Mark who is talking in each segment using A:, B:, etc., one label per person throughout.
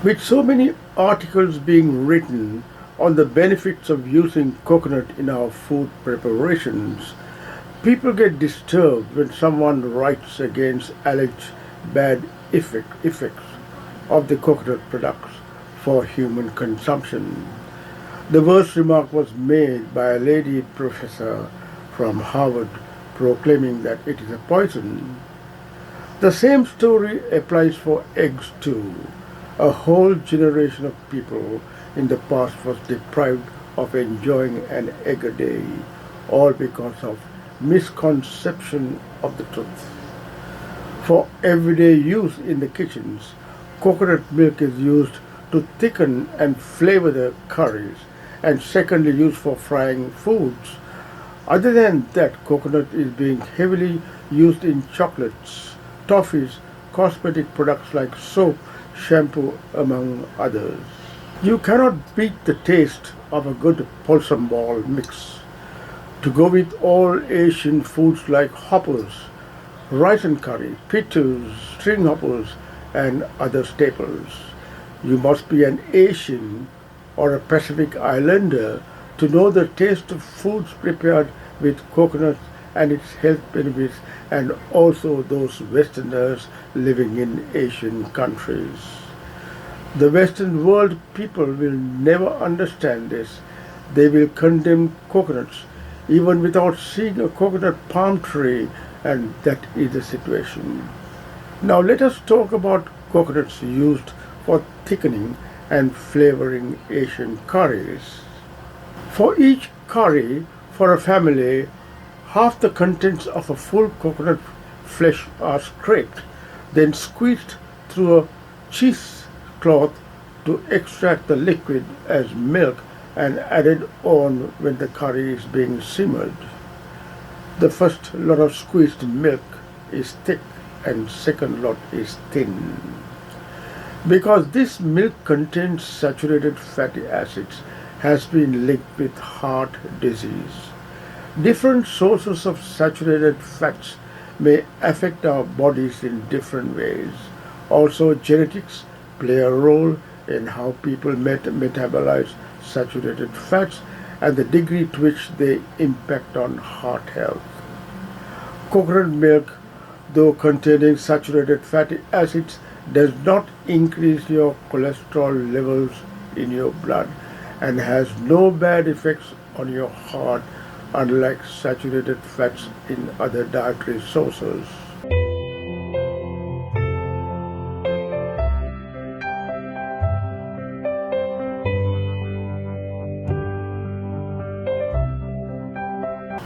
A: With so many articles being written on the benefits of using coconut in our food preparations, people get disturbed when someone writes against alleged bad effects of the coconut products for human consumption. The worst remark was made by a lady professor from Harvard proclaiming that it is a poison. The same story applies for eggs too. A whole generation of people in the past was deprived of enjoying an egg a day, all because of misconception of the truth. For everyday use in the kitchens, coconut milk is used to thicken and flavor the curries, and secondly used for frying foods. Other than that, coconut is being heavily used in chocolates, toffees, cosmetic products like soap, shampoo, among others. You cannot beat the taste of a good wholesome ball mix. To go with all Asian foods like hoppers, rice and curry, pittus, string hoppers, and other staples. You must be an Asian or a Pacific Islander to know the taste of foods prepared with coconut and its health benefits, and also those Westerners living in Asian countries. The Western world people will never understand this. They will condemn coconuts even without seeing a coconut palm tree, and that is the situation. Now let us talk about coconuts used for thickening and flavoring Asian curries. For each curry for a family, half the contents of a full coconut flesh are scraped, then squeezed through a cheesecloth to extract the liquid as milk and added on when the curry is being simmered. The first lot of squeezed milk is thick and second lot is thin. Because this milk contains saturated fatty acids, has been linked with heart disease. Different sources of saturated fats may affect our bodies in different ways. Also, genetics play a role in how people metabolize saturated fats and the degree to which they impact on heart health. Coconut milk, though containing saturated fatty acids, does not increase your cholesterol levels in your blood and has no bad effects on your heart, unlike saturated fats in other dietary sources.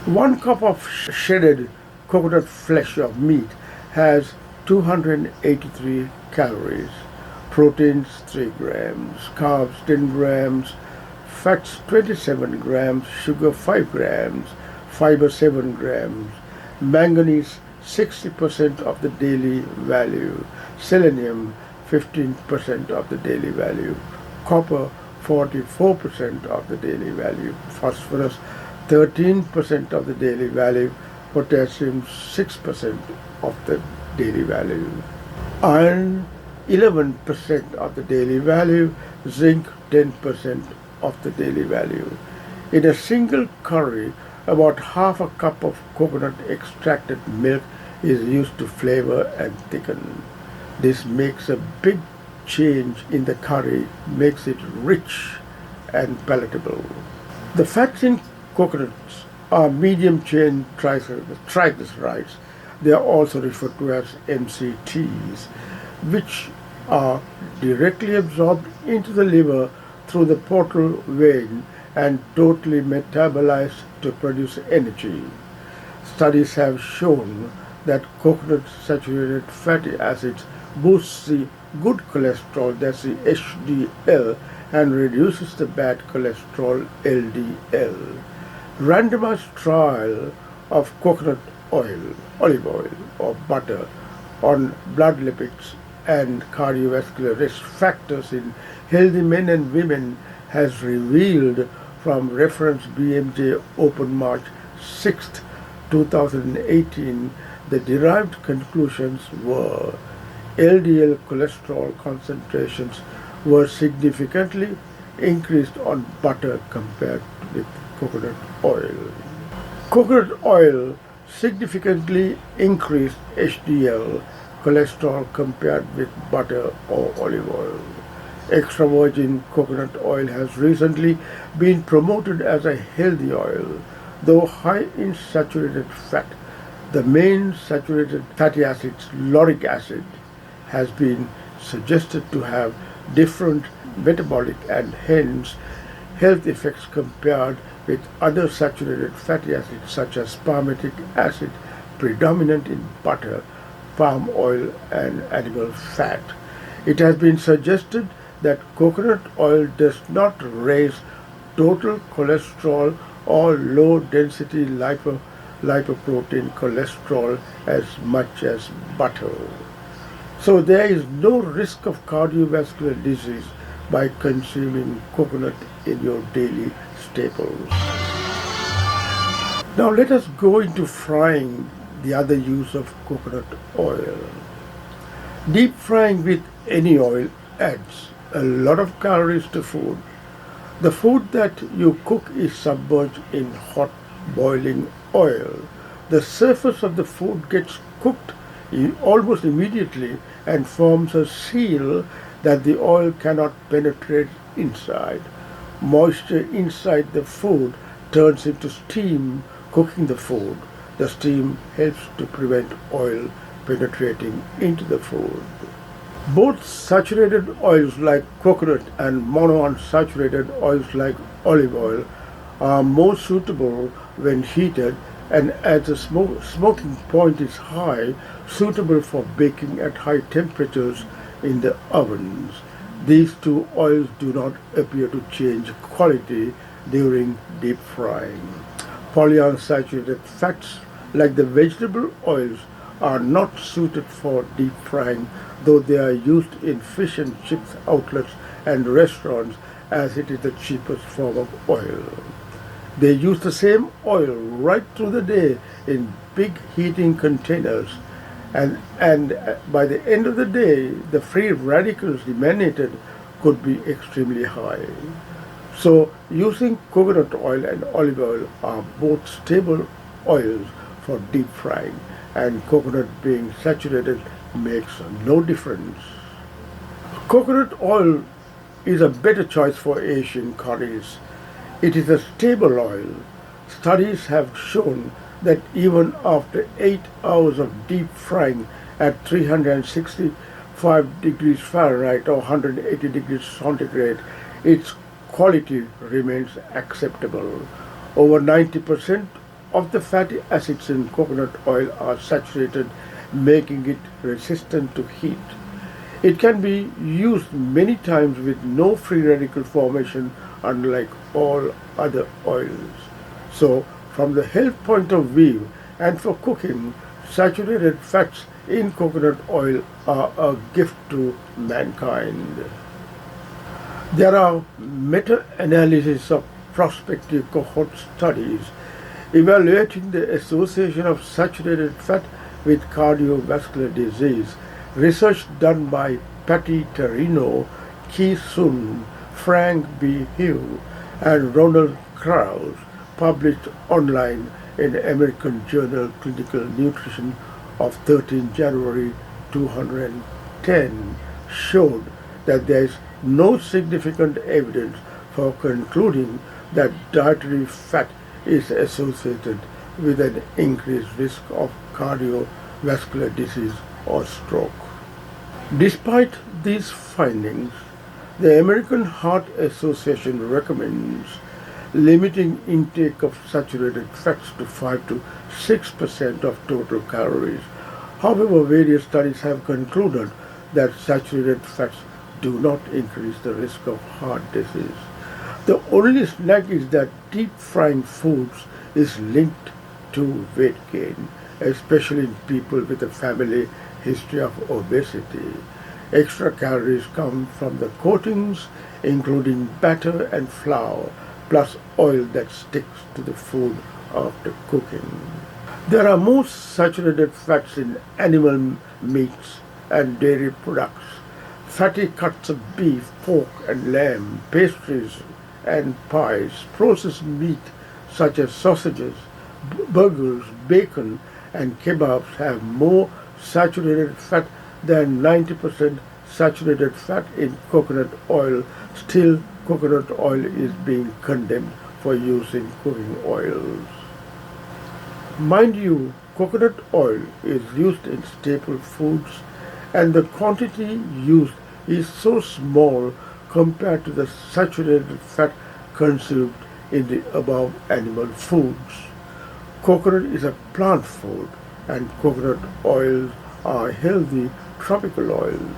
A: One cup of shredded coconut flesh of meat has 283 calories, proteins 3 grams, carbs 10 grams, fats 27 grams, sugar 5 grams, fiber 7 grams, manganese 60% of the daily value, selenium 15% of the daily value, copper 44% of the daily value, phosphorus 13% of the daily value, potassium 6% of the daily value, iron 11% of the daily value, zinc 10% of the daily value. In a single curry, about half a cup of coconut extracted milk is used to flavor and thicken. This makes a big change in the curry, makes it rich and palatable. The fats in coconuts are medium chain triglycerides. They are also referred to as MCTs, which are directly absorbed into the liver through the portal vein and totally metabolized to produce energy. Studies have shown that coconut saturated fatty acids boosts the good cholesterol, that's the HDL, and reduces the bad cholesterol, LDL. Randomized trial of coconut oil, olive oil or butter on blood lipids and cardiovascular risk factors in healthy men and women has revealed from reference BMJ Open March 6, 2018, the derived conclusions were LDL cholesterol concentrations were significantly increased on butter compared with coconut oil. Coconut oil significantly increased HDL cholesterol compared with butter or olive oil. Extra virgin coconut oil has recently been promoted as a healthy oil, though high in saturated fat. The main saturated fatty acid, lauric acid, has been suggested to have different metabolic and hence health effects compared with other saturated fatty acids such as palmitic acid, predominant in butter, palm oil, and animal fat. It has been suggested that coconut oil does not raise total cholesterol or low density lipoprotein cholesterol as much as butter. So there is no risk of cardiovascular disease by consuming coconut in your daily staples. Now let us go into frying, the other use of coconut oil. Deep frying with any oil adds a lot of calories to food. The food that you cook is submerged in hot boiling oil. The surface of the food gets cooked almost immediately and forms a seal that the oil cannot penetrate inside. Moisture inside the food turns into steam cooking the food. The steam helps to prevent oil penetrating into the food. Both saturated oils like coconut and monounsaturated oils like olive oil are more suitable when heated and as the smoking point is high, suitable for baking at high temperatures in the ovens. These two oils do not appear to change quality during deep frying. Polyunsaturated fats like the vegetable oils are not suited for deep frying, though they are used in fish and chips outlets and restaurants as it is the cheapest form of oil. They use the same oil right through the day in big heating containers, and by the end of the day, the free radicals emanated could be extremely high. So using coconut oil and olive oil are both stable oils for deep frying, and coconut being saturated makes no difference. Coconut oil is a better choice for Asian curries. It is a stable oil. Studies have shown that even after 8 hours of deep frying at 365 degrees Fahrenheit or 180 degrees centigrade, its quality remains acceptable. Over 90% of the fatty acids in coconut oil are saturated, making it resistant to heat. It can be used many times with no free radical formation, unlike all other oils. So, from the health point of view and for cooking, saturated fats in coconut oil are a gift to mankind. There are meta-analyses of prospective cohort studies evaluating the association of saturated fat with cardiovascular disease. Research done by Patty Terrino, Ki Sun, Frank B. Hugh, and Ronald Krause, published online in American Journal Clinical Nutrition of 13 January 2010, showed that there is no significant evidence for concluding that dietary fat is associated with an increased risk of cardiovascular disease or stroke. Despite these findings, the American Heart Association recommends limiting intake of saturated fats to 5 to 6% of total calories. However, various studies have concluded that saturated fats do not increase the risk of heart disease. The only snag is that deep frying foods is linked to weight gain, especially in people with a family history of obesity. Extra calories come from the coatings, including batter and flour, plus oil that sticks to the food after cooking. There are most saturated fats in animal meats and dairy products. Fatty cuts of beef, pork and lamb, pastries and pies, processed meat such as sausages, burgers, bacon and kebabs have more saturated fat than 90% saturated fat in coconut oil. Still, coconut oil is being condemned for use in cooking oils. Mind you, coconut oil is used in staple foods and the quantity used is so small compared to the saturated fat consumed in the above animal foods. Coconut is a plant food and coconut oils are healthy tropical oils.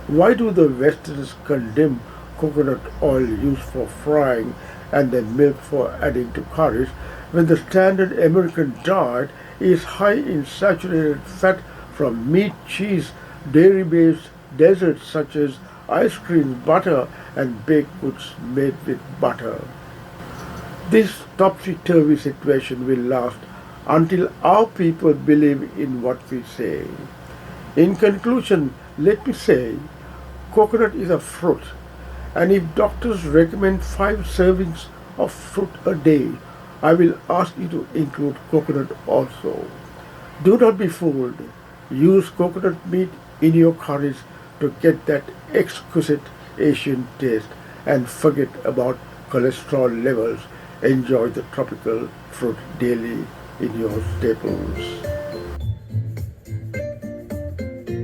A: Why do the Westerners condemn coconut oil used for frying and then milk for adding to curries when the standard American diet is high in saturated fat from meat, cheese, dairy-based desserts such as ice cream, butter and baked goods made with butter? This topsy-turvy situation will last until our people believe in what we say. In conclusion, let me say, coconut is a fruit, and if doctors recommend 5 servings of fruit a day, I will ask you to include coconut also. Do not be fooled. Use coconut meat in your curries to get that exquisite Asian taste and forget about cholesterol levels. Enjoy the tropical fruit daily in your staples.